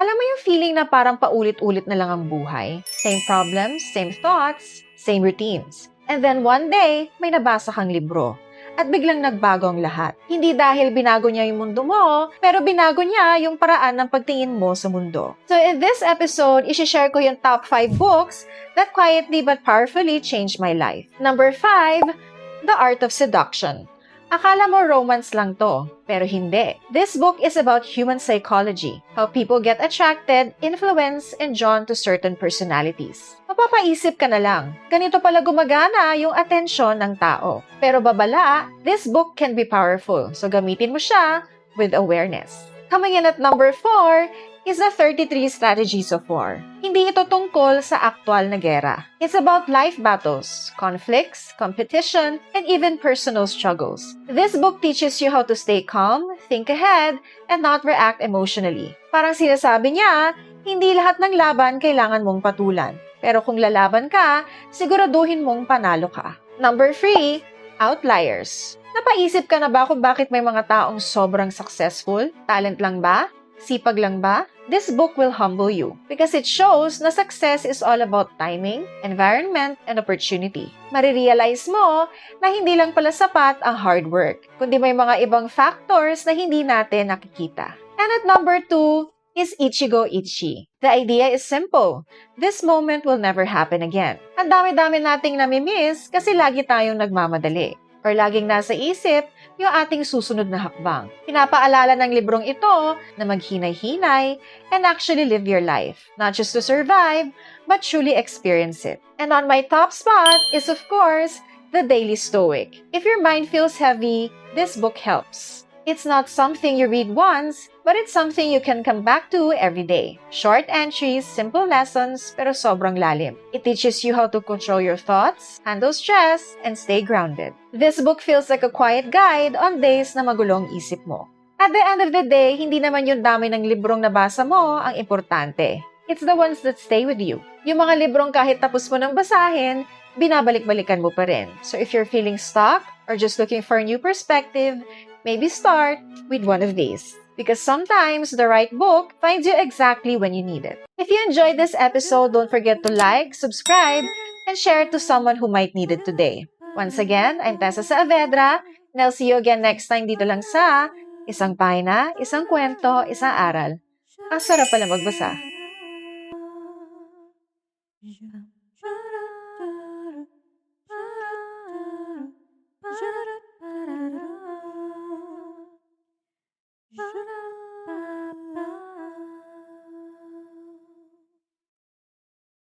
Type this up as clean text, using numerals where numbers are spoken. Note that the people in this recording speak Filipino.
Alam mo yung feeling na parang paulit-ulit na lang ang buhay? Same problems, same thoughts, same routines. And then one day, may nabasa kang libro. At biglang nagbago ang lahat. Hindi dahil binago niya yung mundo mo, pero binago niya yung paraan ng pagtingin mo sa mundo. So in this episode, isi-share ko yung top 5 books that quietly but powerfully changed my life. Number 5, The Art of Seduction. Akala mo romance lang to, pero hindi. This book is about human psychology, how people get attracted, influenced, and drawn to certain personalities. Mapapaisip ka na lang, ganito pala gumagana yung atensyon ng tao. Pero babala, this book can be powerful, so gamitin mo siya with awareness. Coming in at number 4 is the 33 Strategies of War. Hindi ito tungkol sa aktwal na gera. It's about life battles, conflicts, competition, and even personal struggles. This book teaches you how to stay calm, think ahead, and not react emotionally. Parang sinasabi niya, hindi lahat ng laban kailangan mong patulan. Pero kung lalaban ka, siguraduhin mong panalo ka. Number 3, Outliers. Napaisip ka na ba kung bakit may mga taong sobrang successful? Talent lang ba? Sipag lang ba? This book will humble you because it shows na success is all about timing, environment, and opportunity. Marirealize mo na hindi lang pala sapat ang hard work, kundi may mga ibang factors na hindi natin nakikita. And at number 2 is Ichigo Ichi. The idea is simple. This moment will never happen again. Ang dami-dami nating namimiss kasi lagi tayong nagmamadali or laging nasa isip yung ating susunod na hakbang. Pinapaalala ng librong ito na maghinay-hinay and actually live your life. Not just to survive, but truly experience it. And on my top spot is, of course, The Daily Stoic. If your mind feels heavy, this book helps. It's not something you read once, but it's something you can come back to every day. Short entries, simple lessons, pero sobrang lalim. It teaches you how to control your thoughts, handle stress, and stay grounded. This book feels like a quiet guide on days na magulong isip mo. At the end of the day, hindi naman yung dami ng librong nabasa mo ang importante. It's the ones that stay with you. Yung mga librong kahit tapos mo nang basahin, binabalik-balikan mo pa rin. So if you're feeling stuck or just looking for a new perspective, maybe start with one of these. Because sometimes the right book finds you exactly when you need it. If you enjoyed this episode, don't forget to like, subscribe, and share it to someone who might need it today. Once again, I'm Tessa Saavedra, and I'll see you again next time dito lang sa Isang Pahina, Isang Kwento, Isang Aral. Ang sarap pala magbasa.